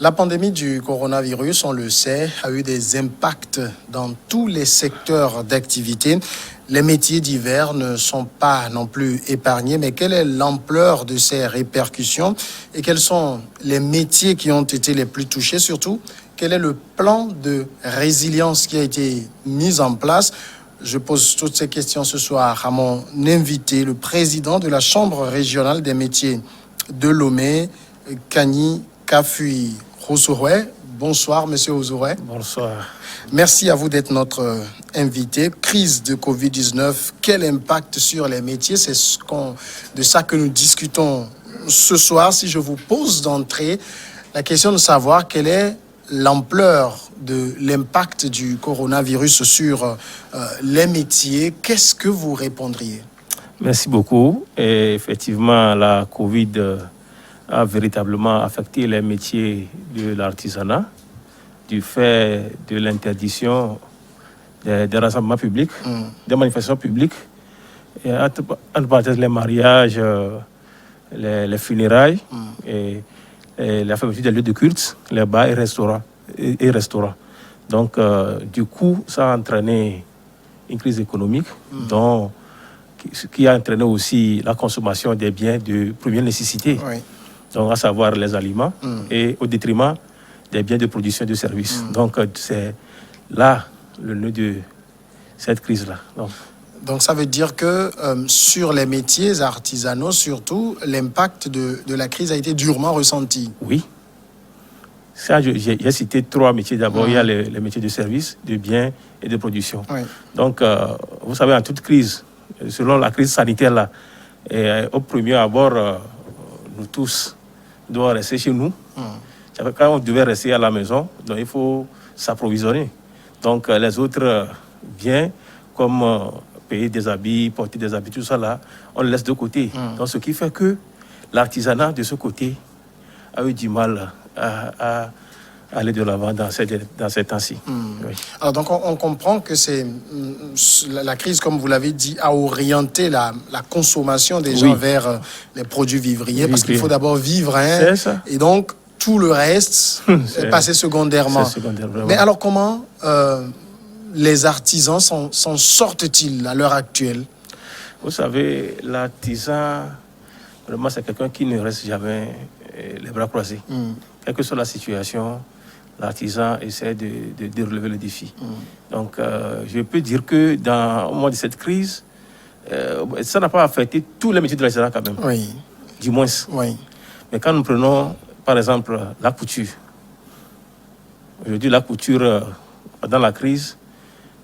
La pandémie du coronavirus, on le sait, a eu des impacts dans tous les secteurs d'activité. Les métiers divers ne sont pas non plus épargnés, mais quelle est l'ampleur de ces répercussions et quels sont les métiers qui ont été les plus touchés? Surtout, quel est le plan de résilience qui a été mis en place? Je pose toutes ces questions ce soir à mon invité, le président de la Chambre régionale des métiers de Lomé, Kani Kafui Ouzouré. Bonsoir, monsieur Ouzouré. Bonsoir. Merci à vous d'être notre invité. Crise de Covid-19, quel impact sur les métiers? C'est de ça que nous discutons ce soir. Si je vous pose d'entrée la question de savoir quelle est l'ampleur de l'impact du coronavirus sur les métiers, qu'est-ce que vous répondriez? Merci beaucoup. Et effectivement, la Covid a véritablement affecté les métiers de l'artisanat du fait de l'interdiction des rassemblements publics, des manifestations publiques, et entre parenthèses les mariages, les funérailles et la fermeture des lieux de culte, les bars et restaurants. Donc, du coup, ça a entraîné une crise économique qui a entraîné aussi la consommation des biens de première nécessité, donc à savoir les aliments, et au détriment des biens de production et de services. Donc, c'est là le nœud de cette crise-là. Donc, ça veut dire que sur les métiers artisanaux, surtout, l'impact de la crise a été durement ressenti. Oui. Ça, j'ai cité 3 métiers. D'abord, il y a les métiers de service, de biens et de production. Donc, vous savez, en toute crise, selon la crise sanitaire, là, au premier abord, nous tous devons rester chez nous. Quand on devait rester à la maison, donc il faut s'approvisionner. Donc, les autres biens, comme payer des habits, porter des habits, tout ça là, on le laisse de côté. Donc, ce qui fait que l'artisanat de ce côté a eu du mal à aller de l'avant dans ces temps-ci. Oui. Alors, donc, on comprend que la crise, comme vous l'avez dit, a orienté la consommation des gens vers les produits vivriers, parce qu'il faut d'abord vivre. C'est ça. Et donc, tout le reste est passé secondairement. Mais alors, comment les artisans s'en sortent-ils à l'heure actuelle? Vous savez, l'artisan, vraiment, c'est quelqu'un qui ne reste jamais les bras croisés. Quelle que soit la situation, l'artisan essaie de relever le défi. Donc, je peux dire que au moment de cette crise, ça n'a pas affecté tous les métiers de l'artisanat quand même. Oui. Du moins. Oui. Mais quand nous prenons, par exemple, la couture. Aujourd'hui, la couture, pendant la crise,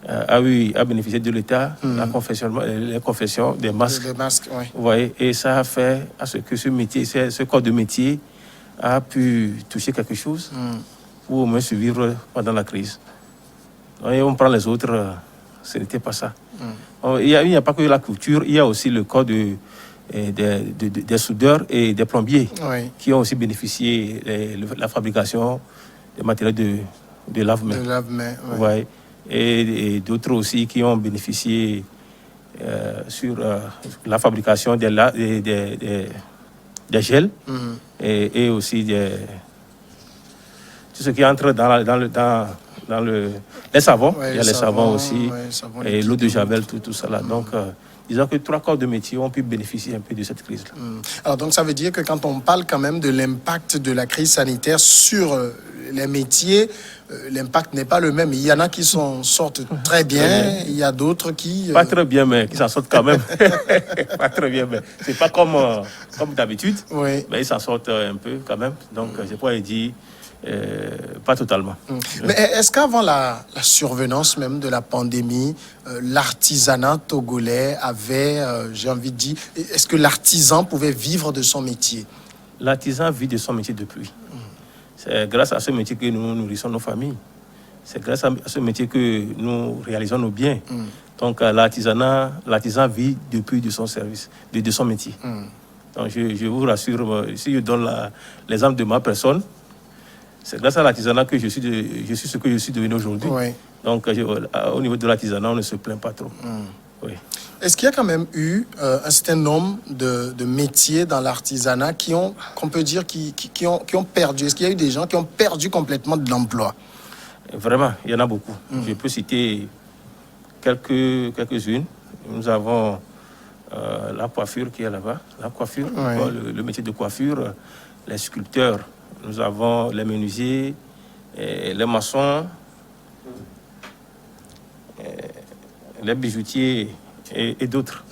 a bénéficié de l'État, les confessions des masques. Des masques, oui. Vous voyez, et ça a fait à ce que ce corps de métier a pu toucher quelque chose pour au moins survivre pendant la crise. Et on prend les autres, ce n'était pas ça. Il n'y a pas que la couture, il y a aussi le corps des soudeurs et des plombiers qui ont aussi bénéficié de la fabrication des matériaux de lave-mains. De lave-mains, oui. Et d'autres aussi qui ont bénéficié sur la fabrication des gels et aussi tout ce qui entre dans les savons. Il y a les savons aussi, et l'eau de Javel, tout ça là. Donc, disons que 3 corps de métier ont pu bénéficier un peu de cette crise-là. Alors, donc, ça veut dire que quand on parle quand même de l'impact de la crise sanitaire sur les métiers, l'impact n'est pas le même. Il y en a qui s'en sortent très bien, il y a d'autres qui... Pas très bien, mais qui s'en sortent quand même. Pas très bien, mais c'est pas comme d'habitude, mais ils s'en sortent un peu quand même. Donc, je pourrais dire... pas totalement. Mais est-ce qu'avant la survenance même de la pandémie, l'artisanat togolais avait, j'ai envie de dire, est-ce que l'artisan pouvait vivre de son métier? L'artisan vit de son métier depuis. C'est grâce à ce métier que nous nourrissons nos familles. C'est grâce à ce métier que nous réalisons nos biens. Donc l'artisan vit depuis de son service, de son métier. Donc je vous rassure, si je donne l'exemple de ma personne, c'est grâce à l'artisanat que je suis ce que je suis devenu aujourd'hui. Donc, au niveau de l'artisanat, on ne se plaint pas trop. Oui. Est-ce qu'il y a quand même eu un certain nombre de métiers dans l'artisanat qu'on peut dire, qui ont perdu? Est-ce qu'il y a eu des gens qui ont perdu complètement de l'emploi? Vraiment, il y en a beaucoup. Je peux citer quelques-unes. Nous avons la coiffure qui est là-bas, la coiffure, le métier de coiffure, les sculpteurs. Nous avons les menuisiers, les maçons, les bijoutiers et d'autres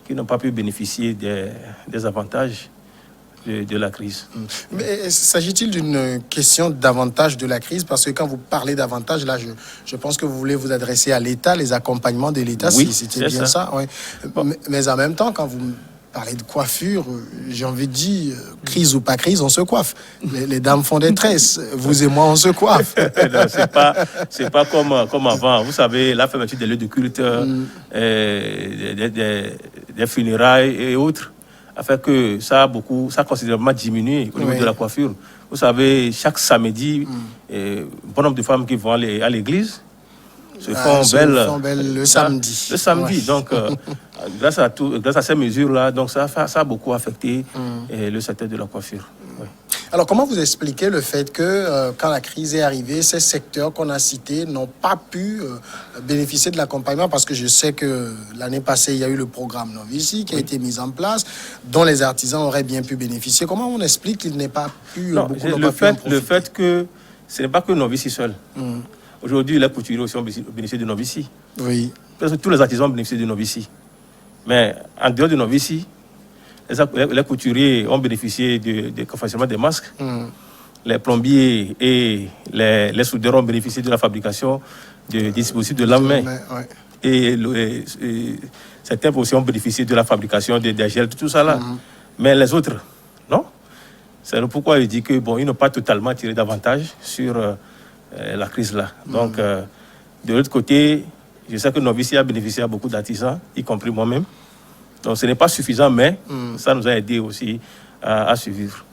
qui n'ont pas pu bénéficier des avantages de la crise. Mais s'agit-il d'une question d'avantage de la crise? Parce que quand vous parlez d'avantage, là, je pense que vous voulez vous adresser à l'État, les accompagnements de l'État, oui, si c'était bien ça. Oui. Mais en même temps, quand vous parlez de coiffure, j'ai envie de dire, crise ou pas crise, on se coiffe. Les dames font des tresses. Vous et moi, on se coiffe. Non, c'est pas comme avant. Vous savez, la fermeture des lieux de culte, des funérailles et autres, a fait que ça a considérablement diminué au niveau de la coiffure. Vous savez, chaque samedi, bon nombre de femmes qui vont à l'église se font belles le samedi. Le samedi. Donc, grâce à ces mesures-là, donc ça a beaucoup affecté le secteur de la coiffure. Oui. Alors, comment vous expliquez le fait que, quand la crise est arrivée, ces secteurs qu'on a cités n'ont pas pu bénéficier de l'accompagnement? Parce que je sais que l'année passée, il y a eu le programme Novici qui a été mis en place, dont les artisans auraient bien pu bénéficier. Comment on explique qu'il n'ait pas pu... Le fait que ce n'est pas que Novici seul. Aujourd'hui, les couturiers aussi ont bénéficié de Novici. Oui. Parce que tous les artisans ont bénéficié de Novici. Mais en dehors de Novici, les couturiers ont bénéficié du confectionnement des masques. Les plombiers et les soudeurs ont bénéficié de la fabrication de dispositifs de lave-main. Et certains aussi ont bénéficié de la fabrication des gels, tout ça là. Mais les autres, non. C'est pourquoi je dis que ils n'ont pas totalement tiré d'avantage sur la crise là. Donc, de l'autre côté, je sais que Novici a bénéficié à beaucoup d'artisans, y compris moi-même. Donc ce n'est pas suffisant, mais ça nous a aidé aussi à survivre.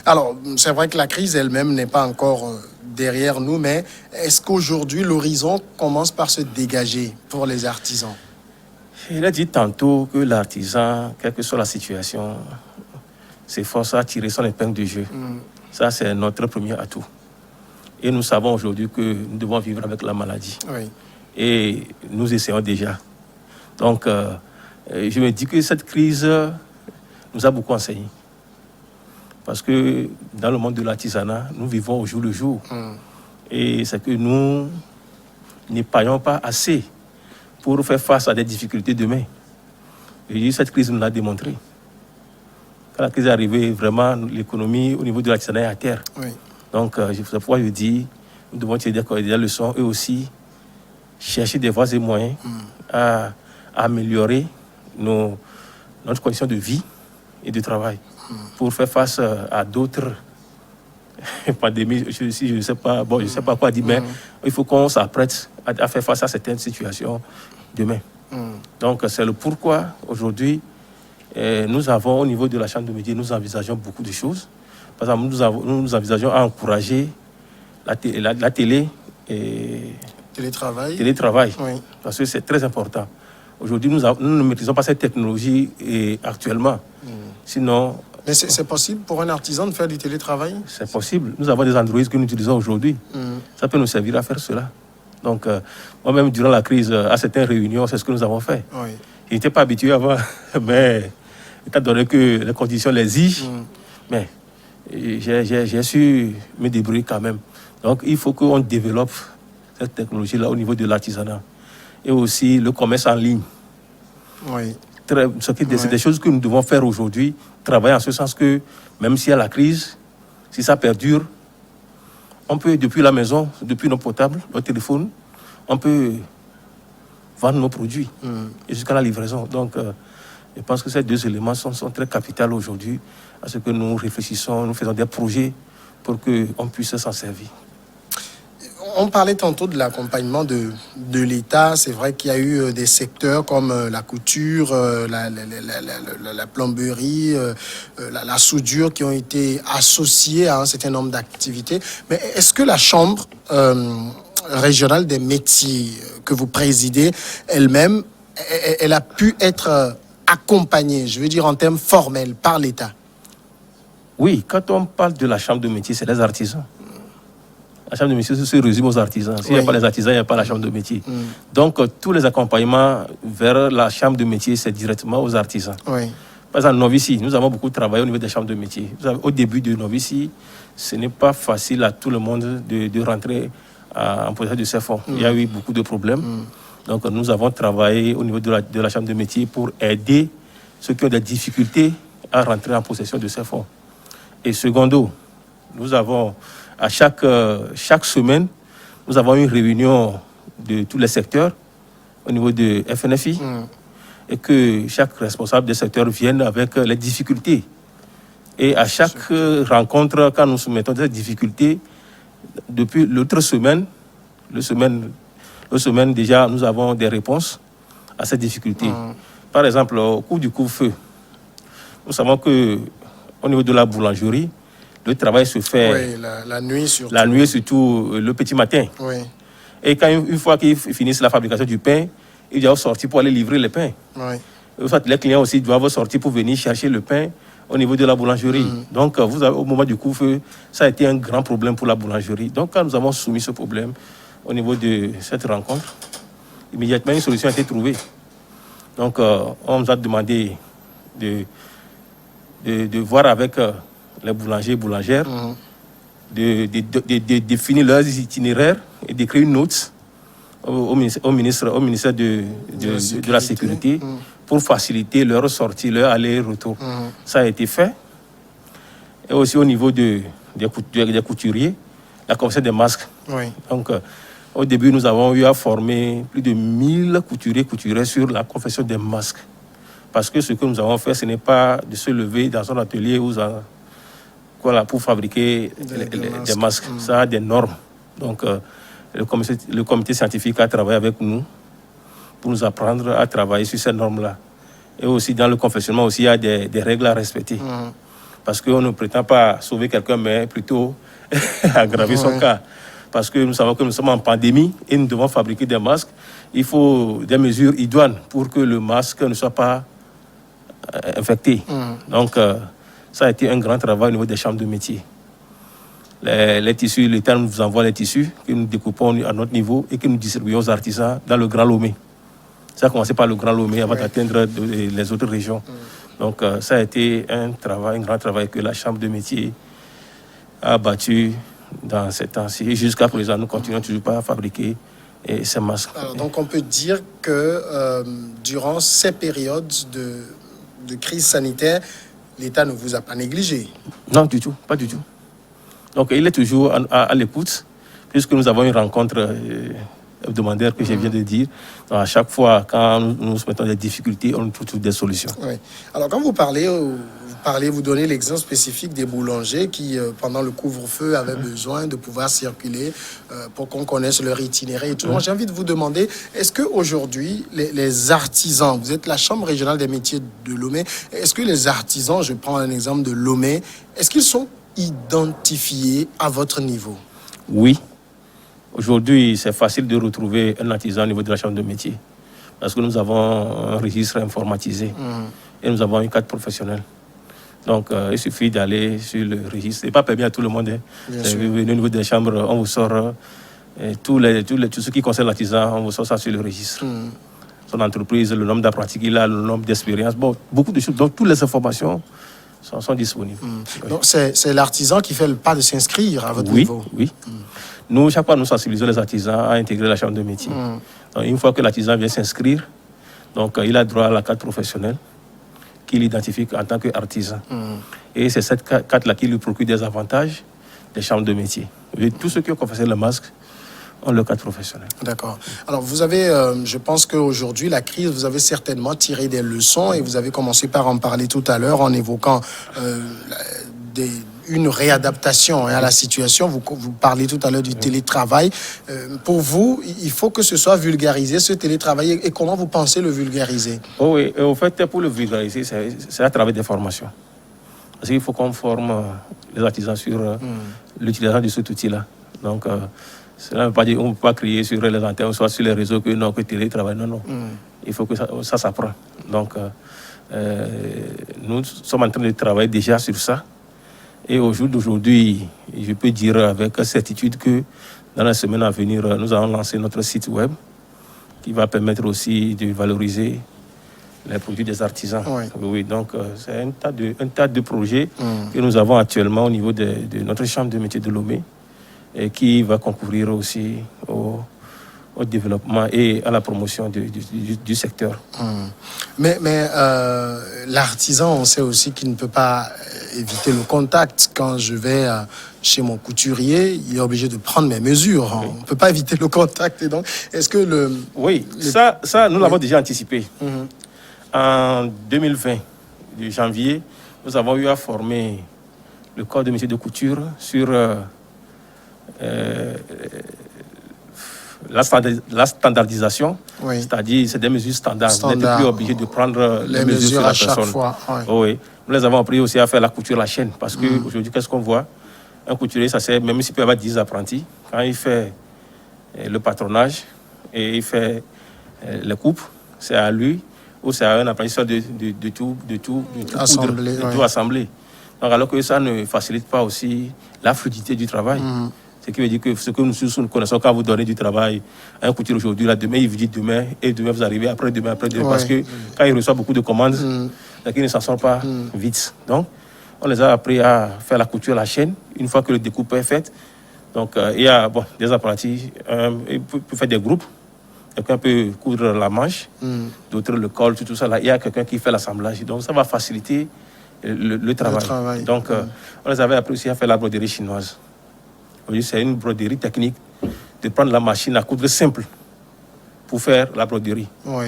Alors, c'est vrai que la crise elle-même n'est pas encore derrière nous, mais est-ce qu'aujourd'hui, l'horizon commence par se dégager pour les artisans? Il a dit tantôt que l'artisan, quelle que soit la situation, s'efforce à tirer son épingle du jeu. Ça, c'est notre premier atout. Et nous savons aujourd'hui que nous devons vivre avec la maladie. Oui. Et nous essayons déjà. Donc, je me dis que cette crise nous a beaucoup enseigné. Parce que dans le monde de l'artisanat, nous vivons au jour le jour. Et c'est que nous n'épargnons pas assez pour faire face à des difficultés demain. Et cette crise nous l'a démontré. Quand la crise est arrivée, vraiment, l'économie au niveau de l'artisanat est à terre. Oui. Donc, c'est pourquoi je dis, nous devons tirer des leçons et aussi chercher des voies et moyens à améliorer notre condition de vie et de travail pour faire face à d'autres pandémies. Je ne sais pas, je sais pas quoi dire, mais il faut qu'on s'apprête à faire face à certaines situations demain. Donc, c'est le pourquoi aujourd'hui, nous avons au niveau de la Chambre de métiers, nous envisageons beaucoup de choses. Par exemple, nous envisageons à encourager la télé et télétravail, oui. Parce que c'est très important. Aujourd'hui, nous ne maîtrisons pas cette technologie actuellement. Sinon... Mais c'est possible pour un artisan de faire du télétravail? C'est possible. Nous avons des Android que nous utilisons aujourd'hui. Ça peut nous servir à faire cela. Donc, moi-même, durant la crise, à certaines réunions, c'est ce que nous avons fait. Oui. Je n'étais pas habitué avant, mais étant donné que les conditions l'exigent, mais j'ai su me débrouiller quand même. Donc, il faut qu'on développe cette technologie-là au niveau de l'artisanat. Et aussi le commerce en ligne. Oui. C'est des choses que nous devons faire aujourd'hui, travailler en ce sens que, même s'il y a la crise, si ça perdure, on peut, depuis la maison, depuis nos portables, nos téléphones, on peut vendre nos produits et jusqu'à la livraison. Donc, je pense que ces deux éléments sont très capitaux aujourd'hui à ce que nous réfléchissons, nous faisons des projets pour qu'on puisse s'en servir. On parlait tantôt de l'accompagnement de l'État. C'est vrai qu'il y a eu des secteurs comme la couture, la plomberie, la soudure qui ont été associés à un certain nombre d'activités. Mais est-ce que la Chambre régionale des métiers que vous présidez elle-même elle a pu être accompagnée, je veux dire en termes formels, par l'État? Oui, quand on parle de la chambre de métier, c'est les artisans. La chambre de métier se résume aux artisans. S'il n'y a pas les artisans, il n'y a pas la chambre de métier. Donc, tous les accompagnements vers la chambre de métier, c'est directement aux artisans. Oui. Par exemple, Novici, nous avons beaucoup travaillé au niveau des chambres de métier. Au début de Novici, ce n'est pas facile à tout le monde de rentrer en possession de ces fonds. Il y a eu beaucoup de problèmes. Donc, nous avons travaillé au niveau de la chambre de métier pour aider ceux qui ont des difficultés à rentrer en possession de ces fonds. Et secondo, nous avons, à chaque semaine, nous avons une réunion de tous les secteurs au niveau de FNFI et que chaque responsable des secteurs vienne avec les difficultés. Et à chaque rencontre, quand nous soumettons des difficultés, depuis l'autre semaine, déjà, nous avons des réponses à ces difficultés. Par exemple, au cours du couvre-feu, nous savons qu'au niveau de la boulangerie, le travail se fait la nuit surtout. La nuit, surtout le petit matin. Oui. Et quand une fois qu'ils finissent la fabrication du pain, ils doivent sortir pour aller livrer le pain. Oui. En fait, les clients aussi doivent sortir pour venir chercher le pain au niveau de la boulangerie. Donc, au moment du couvre-feu, ça a été un grand problème pour la boulangerie. Donc, quand nous avons soumis ce problème au niveau de cette rencontre, immédiatement, une solution a été trouvée. Donc, on nous a demandé de voir avec les boulangers et boulangères, de définir leurs itinéraires et d'écrire une note au ministère de la Sécurité pour faciliter leur sortie, leur aller-retour. Ça a été fait. Et aussi au niveau des couturiers, la confection des masques. Oui. Donc, au début, nous avons eu à former plus de 1000 couturiers sur la confection des masques. Parce que ce que nous avons fait, ce n'est pas de se lever dans un atelier pour fabriquer des masques. Ça a des normes. Donc, le comité scientifique a travaillé avec nous pour nous apprendre à travailler sur ces normes-là. Et aussi, dans le confectionnement, aussi, il y a des règles à respecter. Parce qu'on ne prétend pas sauver quelqu'un, mais plutôt aggraver son cas. Parce que nous savons que nous sommes en pandémie et nous devons fabriquer des masques. Il faut des mesures idoines pour que le masque ne soit pas infecté. Donc, ça a été un grand travail au niveau des chambres de métier. Les tissus, l'État nous envoie les tissus que nous découpons à notre niveau et que nous distribuons aux artisans dans le Grand Lomé. Ça a commencé par le Grand Lomé avant d'atteindre les autres régions. Donc, ça a été un grand travail que la chambre de métier a battu dans ces temps-ci. Et jusqu'à présent, nous continuons toujours pas à fabriquer ces masques. Alors, donc, on peut dire que durant ces périodes de crise sanitaire, l'État ne vous a pas négligé? Non, du tout, pas du tout. Donc, il est toujours à l'écoute, puisque nous avons une rencontre hebdomadaire que je viens de dire. Donc, à chaque fois, quand nous soumettons des difficultés, on trouve des solutions. Oui. Alors, quand vous donnez l'exemple spécifique des boulangers qui, pendant le couvre-feu, avaient besoin de pouvoir circuler pour qu'on connaisse leur itinéraire et tout. J'ai envie de vous demander, est-ce qu'aujourd'hui, les artisans, vous êtes la Chambre régionale des métiers de Lomé, est-ce que les artisans, je prends un exemple de Lomé, est-ce qu'ils sont identifiés à votre niveau? Oui. Aujourd'hui, c'est facile de retrouver un artisan au niveau de la chambre de métier. Parce que nous avons un registre informatisé et nous avons une carte professionnelle. Donc, il suffit d'aller sur le registre. Ce n'est pas permis à tout le monde. Vous venez au niveau des chambres, on vous sort tout ce qui concerne l'artisan, on vous sort ça sur le registre. Son entreprise, le nombre d'apprentis qu'il a, le nombre d'expériences, beaucoup de choses. Donc, toutes les informations sont disponibles. Donc, c'est l'artisan qui fait le pas de s'inscrire à votre niveau? Oui. Nous, chaque fois, nous sensibilisons les artisans à intégrer la chambre de métier. Donc, une fois que l'artisan vient s'inscrire, donc, il a droit à la carte professionnelle qui l'identifie en tant qu'artisan. Et c'est cette carte-là qui lui procure des avantages des chambres de métier. Et tous ceux qui ont confectionné le masque ont le carte professionnelle. D'accord. Alors, vous avez, je pense qu'aujourd'hui, la crise, vous avez certainement tiré des leçons et vous avez commencé par en parler tout à l'heure en évoquant une réadaptation à la situation. Vous parlez tout à l'heure du télétravail. Pour vous, il faut que ce soit vulgarisé, ce télétravail. Et comment vous pensez le vulgariser? Oui, en fait, pour le vulgariser, c'est à travers des formations. Parce qu'il faut qu'on forme les artisans sur l'utilisation de cet outil-là. Donc, Cela ne veut pas dire qu'on ne peut pas crier sur les antennes, soit sur les réseaux que non, que télétravail. Non, non. Il faut que ça s'apprend. Donc, nous sommes en train de travailler déjà sur ça. Et au jour d'aujourd'hui, je peux dire avec certitude que dans la semaine à venir, nous allons lancer notre site web qui va permettre aussi de valoriser les produits des artisans. Oui. Oui, donc c'est un tas de projets que nous avons actuellement au niveau de notre chambre de métiers de Lomé et qui va concourir aussi au développement et à la promotion du secteur. Mais l'artisan, on sait aussi qu'il ne peut pas éviter le contact. Quand je vais chez mon couturier, il est obligé de prendre mes mesures. Oui. On ne peut pas éviter le contact. Et donc, est-ce que Oui, ça nous l'avons déjà anticipé. En 2020, de janvier, nous avons eu à former le corps de métier de couture sur la standardisation, oui. C'est-à-dire c'est des mesures standards. Vous n'êtes plus obligé de prendre les mesures sur la personne. Chaque fois. Oui. Oui. Nous les avons appris aussi à faire la couture la chaîne parce qu'aujourd'hui, qu'est-ce qu'on voit? Un couturier, ça sert, même s'il peut avoir 10 apprentis, quand il fait le patronage et il fait les coupes, c'est à lui ou c'est à un apprenti de tout assembler. Tout assembler. Donc, alors que ça ne facilite pas aussi la fluidité du travail. Ce qui veut dire que ce que nous connaissons, quand vous donnez du travail à un couturier aujourd'hui, là, demain, il vous dit demain, et demain, vous arrivez après-demain, parce que quand il reçoit beaucoup de commandes, il ne s'en sort pas vite. Donc, on les a appris à faire la couture à la chaîne, une fois que le découpe est fait. Donc, il y a des apprentis, il peut faire des groupes. Quelqu'un peut coudre la manche, d'autres le col, tout ça. Là. Il y a quelqu'un qui fait l'assemblage. Donc, ça va faciliter le travail. Donc, on les avait appris aussi à faire la broderie chinoise. C'est une broderie technique de prendre la machine à coudre simple pour faire la broderie. Oui.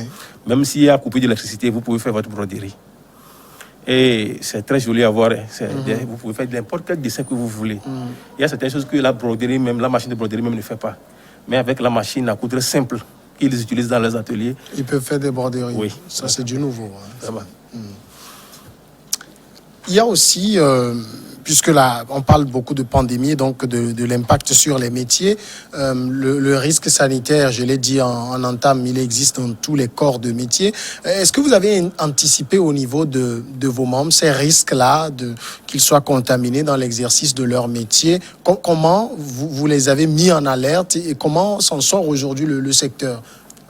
Même s'il y a coupé d'électricité, vous pouvez faire votre broderie. Et c'est très joli à voir. Vous pouvez faire n'importe quel dessin que vous voulez. Il y a certaines choses que la broderie, même la machine de broderie même ne fait pas. Mais avec la machine à coudre simple qu'ils utilisent dans leurs ateliers, ils peuvent faire des broderies. Oui. Ça, c'est du nouveau. Ça va. Il y a aussi, puisque là, on parle beaucoup de pandémie, donc de l'impact sur les métiers, le risque sanitaire, je l'ai dit en entame, il existe dans tous les corps de métier. Est-ce que vous avez anticipé au niveau de vos membres ces risques-là, qu'ils soient contaminés dans l'exercice de leur métier? Comment vous les avez mis en alerte et comment s'en sort aujourd'hui le secteur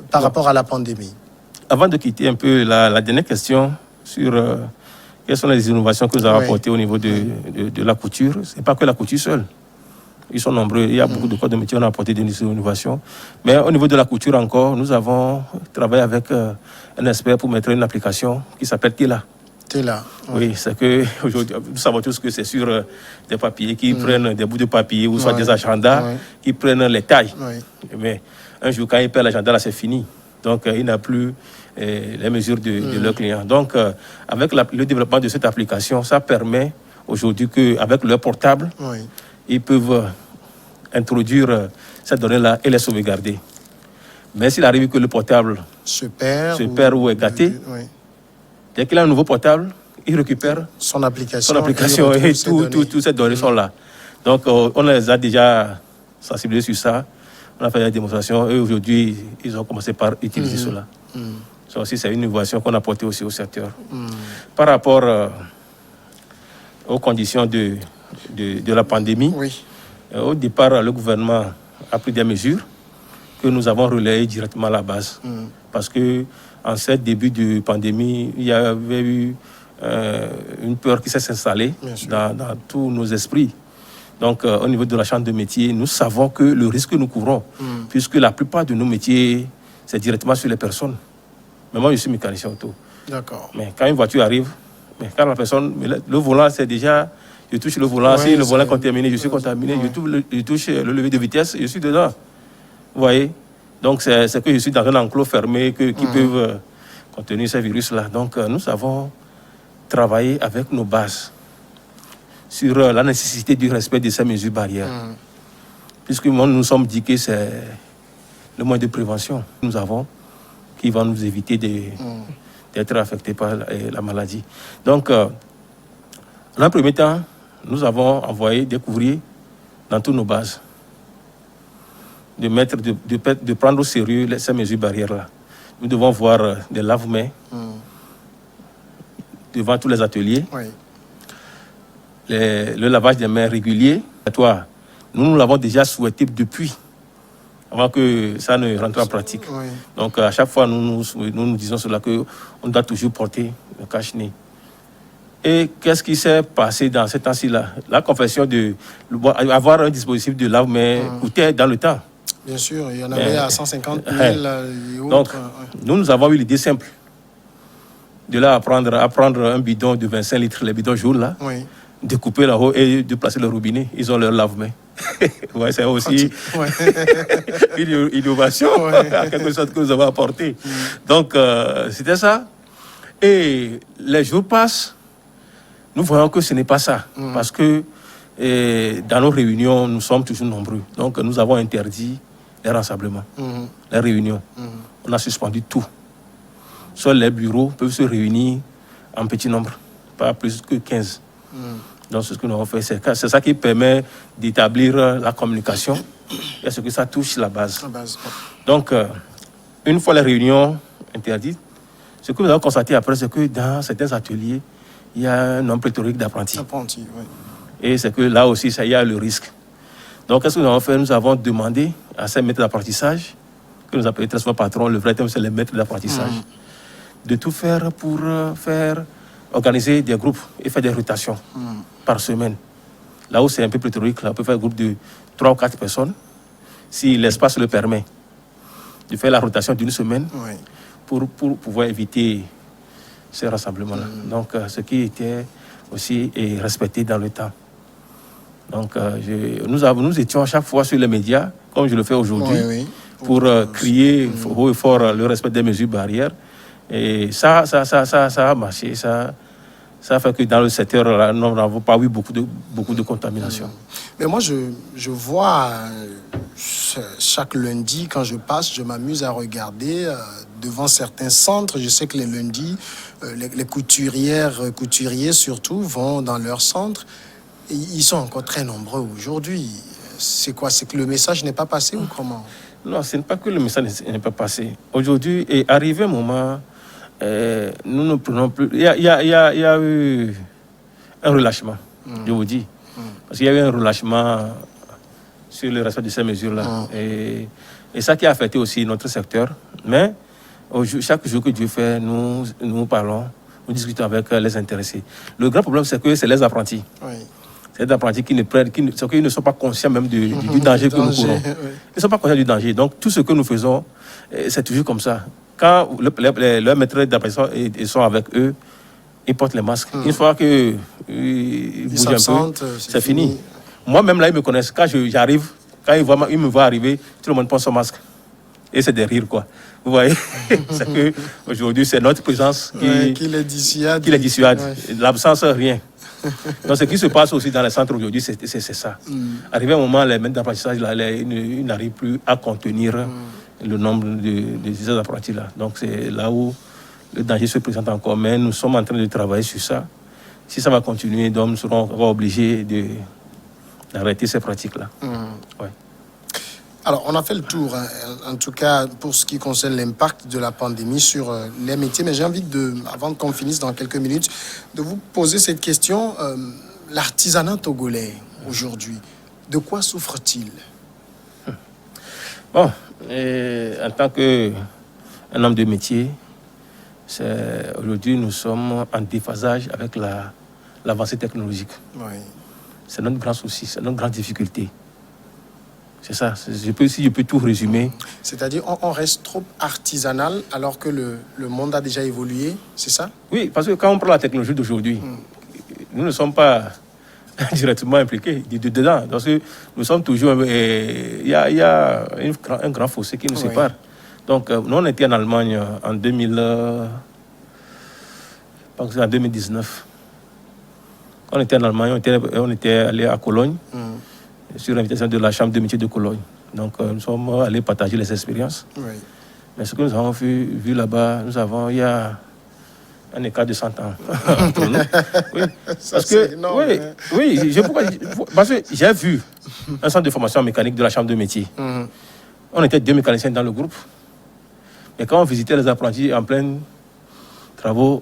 par rapport à la pandémie? Avant de quitter un peu la dernière question sur... quelles sont les innovations que nous avons apportées au niveau de la couture? Ce n'est pas que la couture seule. Ils sont nombreux. Il y a beaucoup de corps de métier qui ont apporté des innovations. Mais au niveau de la couture encore, nous avons travaillé avec un expert pour mettre une application qui s'appelle Tela. Tela. Oui, c'est que aujourd'hui, nous savons tous que c'est sur des papiers qui prennent des bouts de papier ou soit des agendas qui prennent les tailles. Mais un jour, quand ils perdent l'agenda, là, c'est fini. Donc, il n'a plus les mesures de leurs clients. Donc, avec le développement de cette application, ça permet aujourd'hui qu'avec leur portable, ils peuvent introduire cette donnée-là et les sauvegarder. Mais s'il arrive que le portable se perd ou est gâté, dès qu'il a un nouveau portable, il récupère son application et toutes ces données sont là. Donc, on les a déjà sensibilisés sur ça. On a fait des démonstrations et aujourd'hui, ils ont commencé par utiliser cela. Ça aussi, c'est une innovation qu'on a apportée aussi au secteur. Par rapport aux conditions de la pandémie, au départ, le gouvernement a pris des mesures que nous avons relayées directement à la base. Parce qu'en ce début de pandémie, il y avait eu une peur qui s'est installée dans tous nos esprits. Donc, au niveau de la chambre de métier, nous savons que le risque que nous courons, puisque la plupart de nos métiers, c'est directement sur les personnes. Mais moi, je suis mécanicien auto. D'accord. Mais quand une voiture arrive, quand la personne, le volant, c'est déjà, je touche le volant, si le volant est contaminé, je suis contaminé, je touche le levier de vitesse, je suis dedans. Vous voyez? Donc, c'est que je suis dans un enclos fermé qui peuvent contenir ces virus-là. Donc, nous avons travaillé avec nos bases sur la nécessité du respect de ces mesures barrières. Puisque nous nous sommes dit que c'est le moyen de prévention que nous avons qui va nous éviter d'être affectés par la maladie. Donc, en un premier temps, nous avons envoyé des courriers dans toutes nos bases de prendre au sérieux ces mesures barrières-là. Nous devons voir des lave-mains devant tous les ateliers, Oui. le lavage des mains régulier. Nous l'avons déjà souhaité depuis, avant que ça ne rentre en pratique. Oui. Donc à chaque fois, nous disons cela, qu'on doit toujours porter le cache-nez. Et qu'est-ce qui s'est passé dans ces temps-ci-là? La confession avoir un dispositif de lave-mains coûtait dans le temps. Bien sûr, il y en avait à 150 000 et autres. Donc, nous avons eu l'idée simple de là à prendre un bidon de 25 litres, les bidons jaunes là, Oui. de couper là-haut et de placer le robinet. Ils ont leur lave-mains. Ouais, c'est aussi Ouais. une innovation, en quelque sorte, que nous avons apportée. Donc, c'était ça. Et les jours passent, nous voyons que ce n'est pas ça. Parce que dans nos réunions, nous sommes toujours nombreux. Donc, nous avons interdit les rassemblements, les réunions. On a suspendu tout. Seuls les bureaux peuvent se réunir en petit nombre, pas plus que 15. Donc, c'est ce que nous avons fait. C'est ça qui permet d'établir la communication. Et ce que ça touche la base. Donc, une fois les réunions interdites, ce que nous avons constaté après, c'est que dans certains ateliers, il y a un nombre pléthorique d'apprentis. Oui. Et c'est que là aussi, il y a le risque. Donc, qu'est-ce que nous avons fait? Nous avons demandé à ces maîtres d'apprentissage, que nous appelons très souvent patrons, le vrai terme c'est les maîtres d'apprentissage, de tout faire pour organiser des groupes et faire des rotations par semaine. Là où c'est un peu pléthorique, là, on peut faire un groupe de 3 ou 4 personnes, si l'espace le permet, de faire la rotation d'une semaine pour pouvoir éviter ces rassemblements-là. Donc, ce qui était aussi respecté dans le temps. Donc, nous étions à chaque fois sur les médias, comme je le fais aujourd'hui, pour crier haut et fort le respect des mesures barrières. Et ça a marché. Ça fait que dans le secteur, nous n'avons pas eu beaucoup de contamination. Mais moi, je vois chaque lundi, quand je passe, je m'amuse à regarder devant certains centres. Je sais que les lundis, les couturiers surtout, vont dans leur centre. Et ils sont encore très nombreux aujourd'hui. C'est quoi? C'est que le message n'est pas passé ou comment? Non, ce n'est pas que le message n'est pas passé. Aujourd'hui est arrivé un moment, nous ne prenons plus... Il y a eu un relâchement, je vous dis. Parce qu'il y a eu un relâchement sur le respect de ces mesures-là. Et ça qui a affecté aussi notre secteur. Mais chaque jour que Dieu fait, nous parlons, nous discutons avec les intéressés. Le grand problème, c'est que c'est les apprentis. C'est des apprentis qui ne sont pas conscients même du danger que nous courons. Ils ne sont pas conscients du danger. Donc, tout ce que nous faisons, c'est toujours comme ça. Quand leurs maîtres d'apprentissage sont avec eux, ils portent les masques. Une fois qu'ils bougent un peu, c'est fini. Moi-même, là, ils me connaissent. Quand j'arrive, quand ils me voient arriver, tout le monde prend son masque. Et c'est des rires, quoi. Vous voyez? C'est qu'aujourd'hui, c'est notre présence qui les dissuade. L'absence, rien. Donc, ce qui se passe aussi dans les centres aujourd'hui, c'est ça. Arrivé un moment, les maîtres d'apprentissage, ils n'arrivent plus à contenir le nombre de ces apprentis-là. Donc, c'est là où le danger se présente encore. Mais nous sommes en train de travailler sur ça. Si ça va continuer, donc, nous serons encore obligés d'arrêter ces pratiques-là. Ouais. Alors, on a fait le tour, hein, en tout cas pour ce qui concerne l'impact de la pandémie sur les métiers. Mais j'ai envie, avant qu'on finisse dans quelques minutes, de vous poser cette question. L'artisanat togolais, aujourd'hui, de quoi souffre-t-il? Bon, en tant qu'un homme de métier, aujourd'hui, nous sommes en déphasage avec l'avancée technologique. C'est notre grand souci, c'est notre grande difficulté. C'est ça, si je peux tout résumer. C'est-à-dire on reste trop artisanal alors que le monde a déjà évolué, c'est ça? Oui, parce que quand on prend la technologie d'aujourd'hui, nous ne sommes pas directement impliqués dedans. Parce que nous sommes toujours... Il y a un grand fossé qui nous sépare. Donc, nous, on était en Allemagne en 2019. On était en Allemagne, on était allé à Cologne. Sur l'invitation de la Chambre de métiers de Cologne. Donc, nous sommes allés partager les expériences. Mais ce que nous avons vu là-bas, il y a un écart de 100 ans entre nous. Parce que j'ai vu un centre de formation mécanique de la Chambre de métiers. On était 2 mécaniciens dans le groupe. Et quand on visitait les apprentis en plein travaux,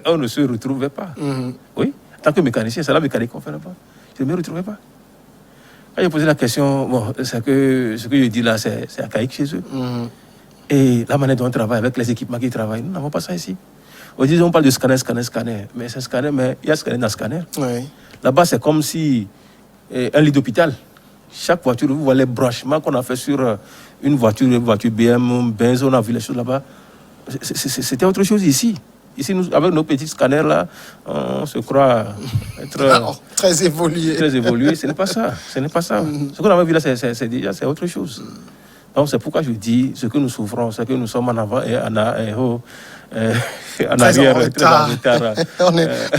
on ne se retrouvait pas. Oui, en tant que mécanicien, c'est la mécanique qu'on fait là-bas. Je ne me retrouvais pas. Quand j'ai posé la question, bon, c'est que ce que je dis là, c'est archaïque chez eux. Et la manière dont on travaille, avec les équipements qui travaillent, nous n'avons pas ça ici. Aujourd'hui, on parle de scanner. Mais c'est scanner, mais il y a scanner dans scanner. Oui. Là-bas, c'est comme si un lit d'hôpital. Chaque voiture, vous voyez les branchements qu'on a fait sur une voiture BM, Benz, on a vu les choses là-bas. C'était autre chose ici. Ici, nous, avec nos petits scanners là, on se croit être très évolué. Très évolué. Ce n'est pas ça. Ce n'est pas ça. Ce qu'on avait vu là, c'est autre chose. Donc, c'est pourquoi je dis ce que nous souffrons, c'est que nous sommes en avant et en arrière. Très en retard.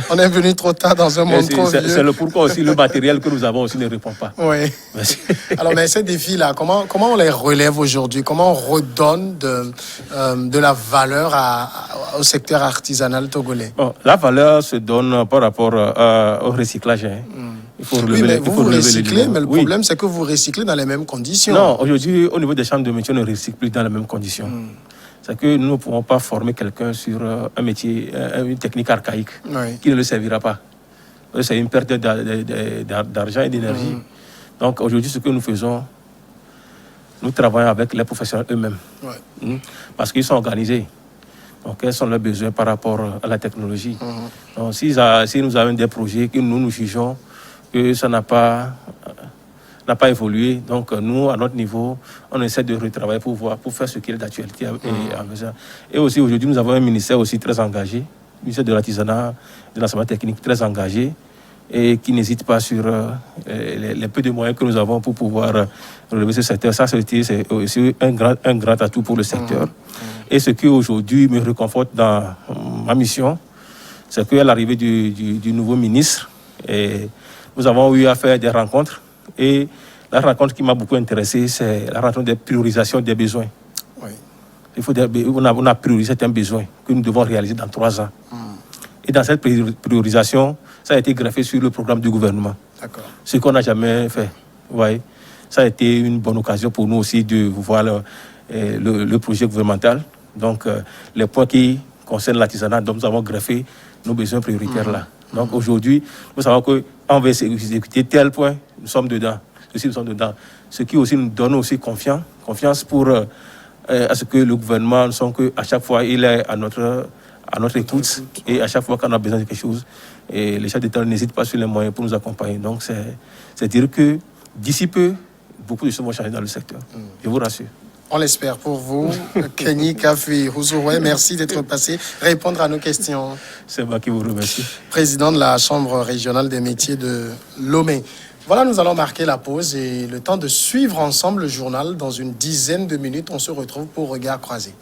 On est venu trop tard dans un monde trop vieux. C'est le pourquoi aussi le matériel que nous avons aussi ne répond pas. Oui. Alors, mais ces défis-là, comment on les relève aujourd'hui? Comment on redonne de la valeur au secteur artisanal togolais? Bon, la valeur se donne par rapport au recyclage. Il faut relever, oui, mais vous recyclez, mais le problème, c'est que vous recyclez dans les mêmes conditions. Non, aujourd'hui, au niveau des champs de métier, on ne recycle plus dans les mêmes conditions. C'est que nous ne pouvons pas former quelqu'un sur un métier, une technique archaïque qui ne le servira pas. C'est une perte d'argent et d'énergie. Donc aujourd'hui, ce que nous faisons, nous travaillons avec les professionnels eux-mêmes. Parce qu'ils sont organisés. Donc, quels sont leurs besoins par rapport à la technologie? Donc, si nous avons des projets que nous jugeons que ça n'a pas évolué, donc nous, à notre niveau, on essaie de retravailler pour faire ce qui est d'actualité. Et aussi, aujourd'hui, nous avons un ministère aussi très engagé, le ministère de l'artisanat, de l'enseignement technique très engagé, et qui n'hésite pas sur les peu de moyens que nous avons pour pouvoir relever ce secteur. Ça, c'est aussi un grand atout pour le secteur. Et ce qui aujourd'hui me réconforte dans ma mission, c'est qu'à l'arrivée du nouveau ministre, et nous avons eu à faire des rencontres. Et la rencontre qui m'a beaucoup intéressé, c'est la rencontre des priorisations des besoins. On a priorisé certains besoins que nous devons réaliser dans 3 ans. Et dans cette priorisation, ça a été greffé sur le programme du gouvernement. Ce qu'on n'a jamais fait. Ça a été une bonne occasion pour nous aussi de voir le projet gouvernemental. Donc, les points qui concernent l'artisanat, donc nous avons greffé nos besoins prioritaires là. Donc, aujourd'hui, nous savons qu'on va exécuter tel point, nous sommes dedans. Nous sommes dedans. Ce qui aussi nous donne aussi confiance pour à ce que le gouvernement, à chaque fois, il est à notre écoute. Et à chaque fois qu'on a besoin de quelque chose, et les chefs d'État n'hésitent pas sur les moyens pour nous accompagner. Donc, c'est dire que d'ici peu, beaucoup de choses vont changer dans le secteur. Je vous rassure. On l'espère pour vous. Kenny Kafi Houzouré, merci d'être passé répondre à nos questions. C'est moi qui vous remercie. Président de la Chambre régionale des métiers de Lomé. Voilà, nous allons marquer la pause et le temps de suivre ensemble le journal. Dans une dizaine de minutes, on se retrouve pour Regard croisé.